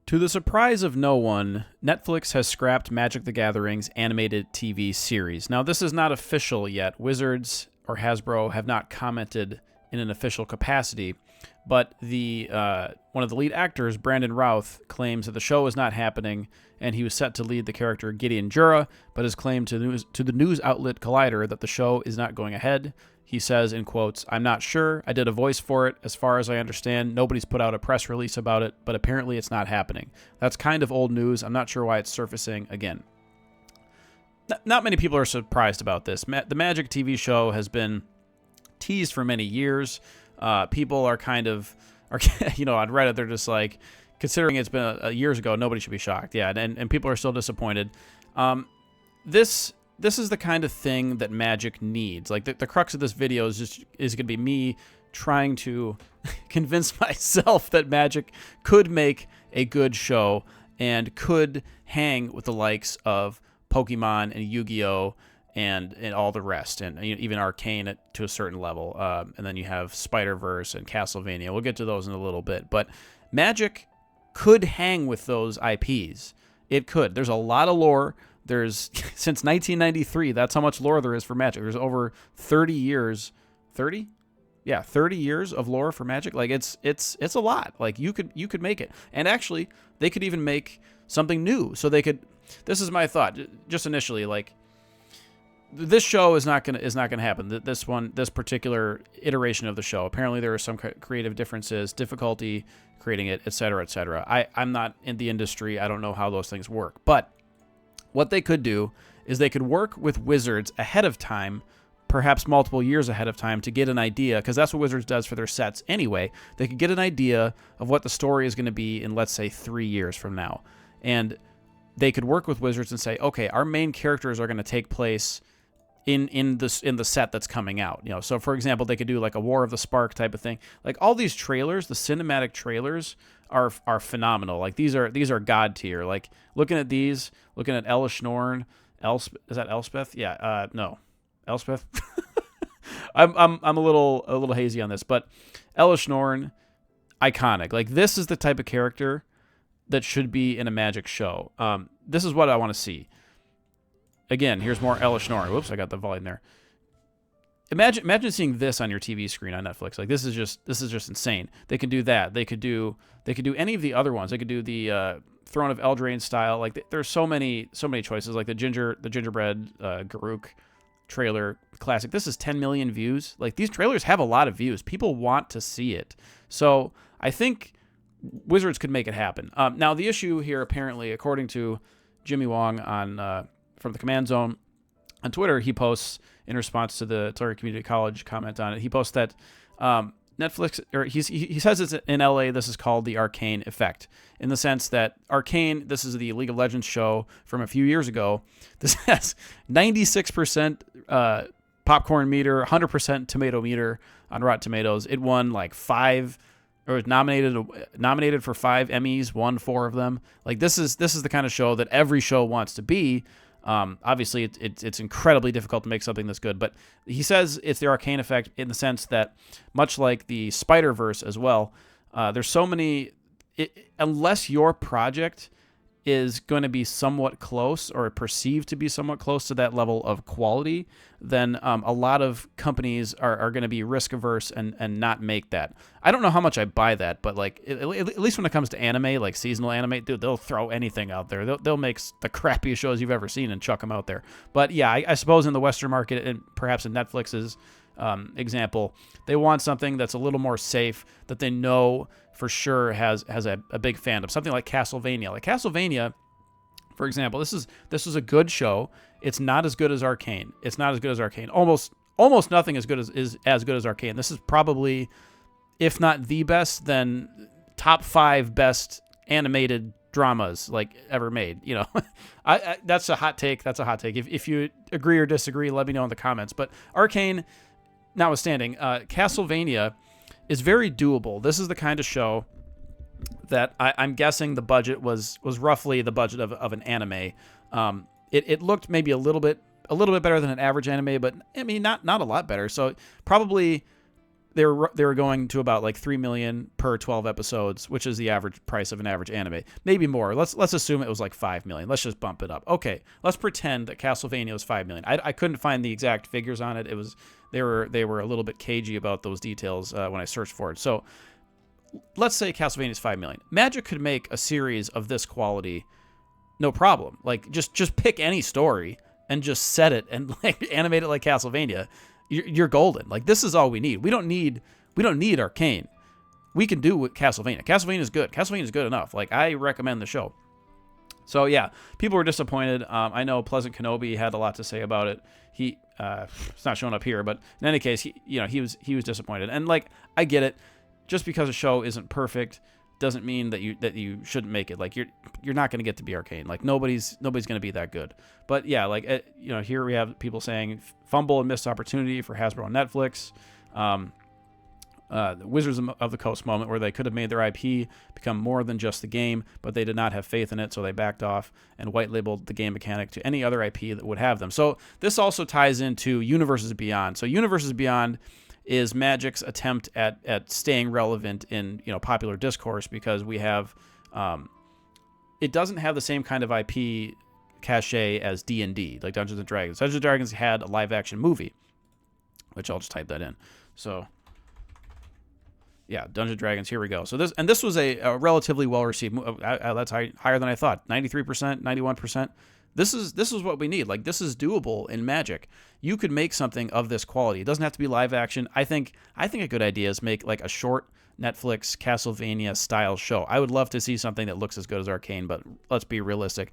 To the surprise of no one, Netflix has scrapped Magic the Gathering's animated TV series. Now, this is not official yet. Wizards or Hasbro have not commented in an official capacity, but the one of the lead actors, Brandon Routh, claims that the show is not happening, and he was set to lead the character Gideon Jura, but has claimed to the news outlet Collider that the show is not going ahead. He says, in quotes, "I'm not sure. I did a voice for it. As far as I understand, nobody's put out a press release about it, but apparently it's not happening." That's kind of old news. I'm not sure why it's surfacing again. Not many people are surprised about this. The Magic TV show has been teased for many years. People are kind of, on Reddit, they're just like, considering it's been years ago, nobody should be shocked. Yeah, and people are still disappointed. This is the kind of thing that Magic needs. Like, the crux of this video is going to be me trying to convince myself that Magic could make a good show and could hang with the likes of Pokemon and Yu-Gi-Oh! And all the rest, and even Arcane to a certain level. And then you have Spider-Verse and Castlevania. We'll get to those in a little bit. But Magic could hang with those IPs. It could. There's a lot of lore. There's since 1993, that's how much lore there is for Magic. There's over 30 years. 30? Yeah, 30 years of lore for Magic. Like, it's a lot. Like, you could make it. And actually, they could even make something new. So they could. This is my thought, just initially. Like, this show is not gonna happen. This particular iteration of the show. Apparently, there are some creative differences, difficulty creating it, etc., etc. I'm not in the industry. I don't know how those things work. But what they could do is they could work with Wizards ahead of time, perhaps multiple years ahead of time, to get an idea, because that's what Wizards does for their sets anyway. They could get an idea of what the story is going to be in, let's say, 3 years from now, and they could work with Wizards and say, okay, our main characters are going to take place in the set that's coming out. So for example, they could do like a War of the Spark type of thing. Like, all these trailers, the cinematic trailers are phenomenal. Like, these are god tier. Like, looking at Elish Norn, is that Elspeth? Yeah, no, Elspeth. I'm a little hazy on this, but Elish Norn, iconic. Like, this is the type of character that should be in a Magic show. This is what I want to see. Again, here's more Elish Norn. Whoops, I got the volume there. Imagine seeing this on your TV screen on Netflix. Like, this is just insane. They can do that. They could do any of the other ones. They could do the Throne of Eldraine style. Like, there's so many choices. Like the gingerbread Garruk trailer classic. This is 10 million views. Like, these trailers have a lot of views. People want to see it. So I think Wizards could make it happen. Now, the issue here, apparently, according to Jimmy Wong from the Command Zone on Twitter, he posts in response to the Tulare Community College comment on it. He posts that Netflix, or he says it's in LA. This is called the Arcane effect, in the sense that Arcane, this is the League of Legends show from a few years ago. This has 96% popcorn meter, 100% tomato meter on Rotten Tomatoes. It won like 5, or was nominated for 5 Emmys, won 4 of them. Like, this is the kind of show that every show wants to be. Obviously, it's incredibly difficult to make something this good, but he says it's the Arcane effect in the sense that, much like the Spider-Verse as well, there's so many. Unless your project is going to be somewhat close, or perceived to be somewhat close to that level of quality, then a lot of companies are going to be risk averse and not make that. I don't know how much I buy that, but like, at least when it comes to anime, like seasonal anime, dude, they'll throw anything out there. They'll make the crappiest shows you've ever seen and chuck them out there. But yeah, I suppose in the Western market, and perhaps in Netflix's example, they want something that's a little more safe, that they know for sure has a big fandom. Something like Castlevania. Like Castlevania, for example, this is a good show. It's not as good as Arcane. Almost nothing is as good as Arcane. This is probably, if not the best, then top 5 best animated dramas like ever made. I that's a hot take. If you agree or disagree, let me know in the comments. But Arcane notwithstanding, Castlevania is very doable. This is the kind of show that I'm guessing the budget was roughly the budget of an anime. It looked maybe a little bit better than an average anime, but I mean not a lot better. So probably they were going to about like 3 million per 12 episodes, which is the average price of an average anime. Maybe more. Let's assume it was like 5 million. Let's just bump it up. Okay, let's pretend that Castlevania was 5 million. I couldn't find the exact figures on it. It was they were a little bit cagey about those details when I searched for it. So let's say Castlevania is 5 million. Magic could make a series of this quality, no problem. Like just pick any story and just set it and like animate it like Castlevania. You're golden. Like, this is all we need. We don't need Arcane. We can do with Castlevania. Castlevania is good. Castlevania is good enough. Like, I recommend the show. So yeah, people were disappointed. I know Pleasant Kenobi had a lot to say about it. It's not showing up here, but in any case, he was disappointed. And like, I get it. Just because a show isn't perfect doesn't mean that you shouldn't make it. Like, you're not going to get to be Arcane. Like, nobody's going to be that good. But yeah, like, here we have people saying fumble and missed opportunity for Hasbro and Netflix. The Wizards of the Coast moment where they could have made their IP become more than just the game, but they did not have faith in it, so they backed off and white labeled the game mechanic to any other IP that would have them. So this also ties into Universes Beyond. So Universes Beyond is Magic's attempt at staying relevant in popular discourse, because we have it doesn't have the same kind of IP cachet as D&D, like Dungeons and Dragons. Dungeons and Dragons had a live action movie, which I'll just type that in. So yeah, Dungeons and Dragons. Here we go. So this was a relatively well received. That's higher than I thought. 93%, 91%. This is what we need. Like, this is doable in Magic. You could make something of this quality. It doesn't have to be live action. I think a good idea is make like a short Netflix Castlevania style show. I would love to see something that looks as good as Arcane, but let's be realistic.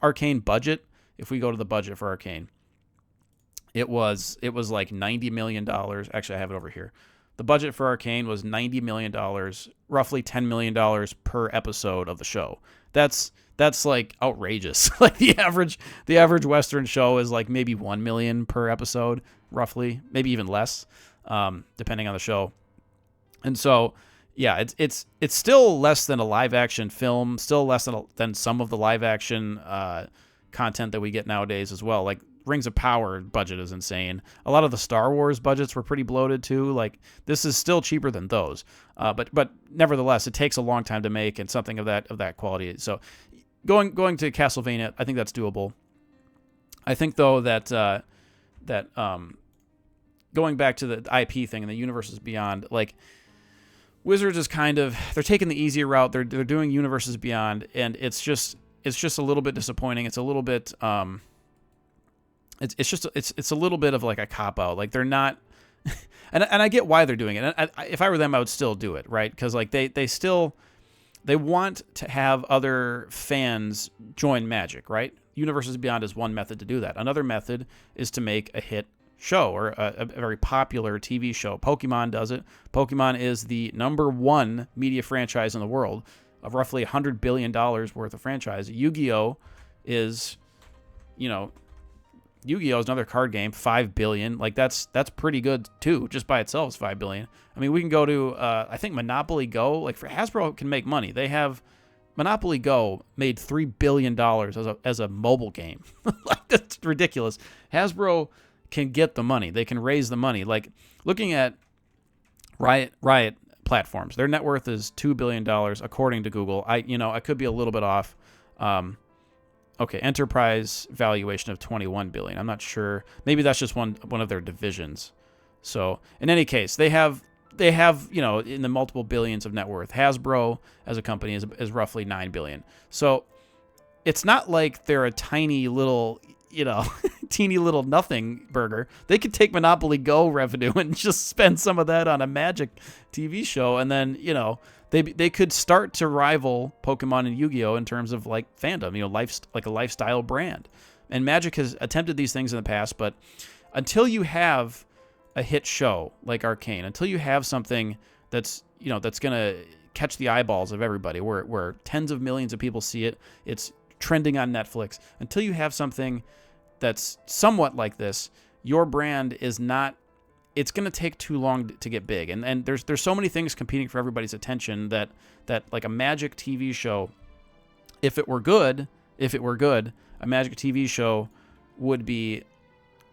Arcane budget, if we go to the budget for Arcane, it was like $90 million. Actually, I have it over here. The budget for Arcane was $90 million, roughly $10 million per episode of the show. That's like outrageous. Like, the average Western show is like maybe $1 million per episode, roughly, maybe even less, depending on the show. And so, yeah, it's still less than a live action film, still less than some of the live action content that we get nowadays as well. Like, Rings of Power budget is insane. A lot of the Star Wars budgets were pretty bloated too. Like, this is still cheaper than those, but nevertheless, it takes a long time to make, and something of that quality. So, going to Castlevania, I think that's doable. I think though that going back to the IP thing and the Universes Beyond, like, Wizards is they're taking the easier route. They're doing Universes Beyond, and it's just a little bit disappointing. It's a little bit It's a little bit of like a cop out. Like, they're not, and I get why they're doing it. And if I were them, I would still do it, right? Because like they want to have other fans join Magic, right? Universes Beyond is one method to do that. Another method is to make a hit show, or a very popular TV show. Pokemon does it. Pokemon is the #1 media franchise in the world, of roughly $100 billion worth of franchise. Yu-Gi-Oh is another card game, $5 billion. Like, that's pretty good too. Just by itself is $5 billion. I mean, we can go to I think Monopoly Go. Like, for Hasbro can make money. They have Monopoly Go made $3 billion as a mobile game. Like, that's ridiculous. Hasbro can get the money. They can raise the money. Like, looking at Riot platforms, their net worth is $2 billion according to Google. I could be a little bit off. Okay, enterprise valuation of $21 billion. I'm not sure. Maybe that's just one of their divisions. So, in any case, they have in the multiple billions of net worth. Hasbro as a company is roughly $9 billion. So, it's not like they're a tiny little, teeny little nothing burger. They could take Monopoly Go revenue and just spend some of that on a Magic TV show, and then, they could start to rival Pokemon and Yu-Gi-Oh in terms of like fandom, like a lifestyle brand. And Magic has attempted these things in the past, but until you have a hit show like Arcane, until you have something that's gonna catch the eyeballs of everybody, where tens of millions of people see it, it's trending on Netflix. Until you have something that's somewhat like this, your brand is not. It's going to take too long to get big. And there's so many things competing for everybody's attention that like a Magic TV show, if it were good, a Magic TV show would be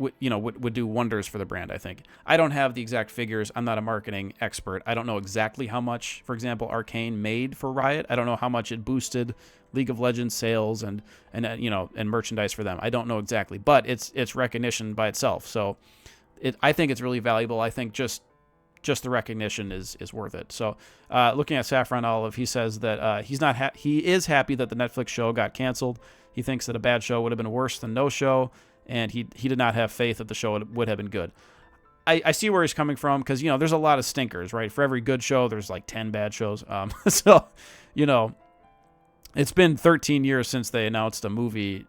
would do wonders for the brand, I think. I don't have the exact figures. I'm not a marketing expert. I don't know exactly how much, for example, Arcane made for Riot. I don't know how much it boosted League of Legends sales and merchandise for them. I don't know exactly, but it's recognition by itself. So I think it's really valuable. I think just the recognition is worth it. So looking at Saffron Olive, he says that he is happy that the Netflix show got canceled. He thinks that a bad show would have been worse than no show, and he did not have faith that the show would have been good. I see where he's coming from, because there's a lot of stinkers, right? For every good show, there's like 10 bad shows. So it's been 13 years since they announced a movie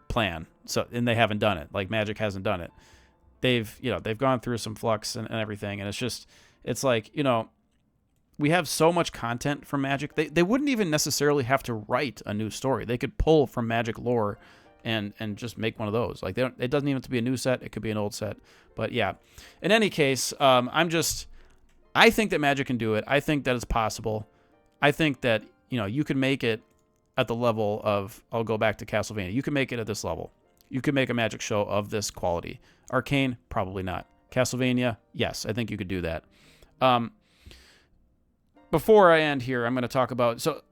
plan, and they haven't done it. Like Magic hasn't done it. They've gone through some flux and everything, and it's like we have so much content from Magic. They wouldn't even necessarily have to write a new story. They could pull from Magic lore and just make one of those. Like it doesn't even have to be a new set. It could be an old set. But yeah, in any case, I think that Magic can do it. I think that it's possible. I think that you can make it at the level of, I'll go back to Castlevania. You can make it at this level. You could make a Magic show of this quality. Arcane, probably not. Castlevania, yes, I think you could do that. Before I end here, I'm going to talk about, so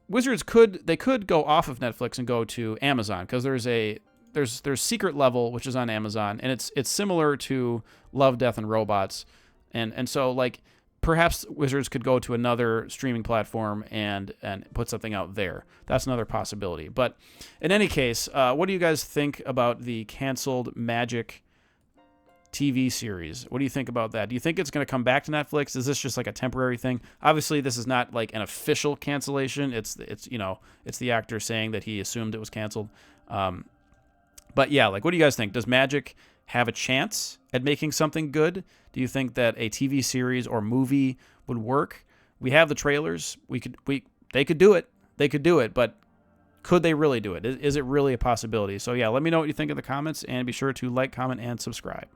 Wizards could go off of Netflix and go to Amazon, because there's Secret Level, which is on Amazon, and it's similar to Love, Death, and Robots, and so like perhaps Wizards could go to another streaming platform and put something out there. That's another possibility. But in any case, what do you guys think about the canceled Magic TV series? What do you think about that? Do you think it's going to come back to Netflix? Is this just like a temporary thing? Obviously, this is not like an official cancellation. It's the actor saying that he assumed it was canceled. But yeah, like, what do you guys think? Does Magic have a chance at making something good? Do you think that a TV series or movie would work? We have the trailers. They could do it. They could do it, but could they really do it? Is it really a possibility? So yeah, let me know what you think in the comments, and be sure to like, comment, and subscribe.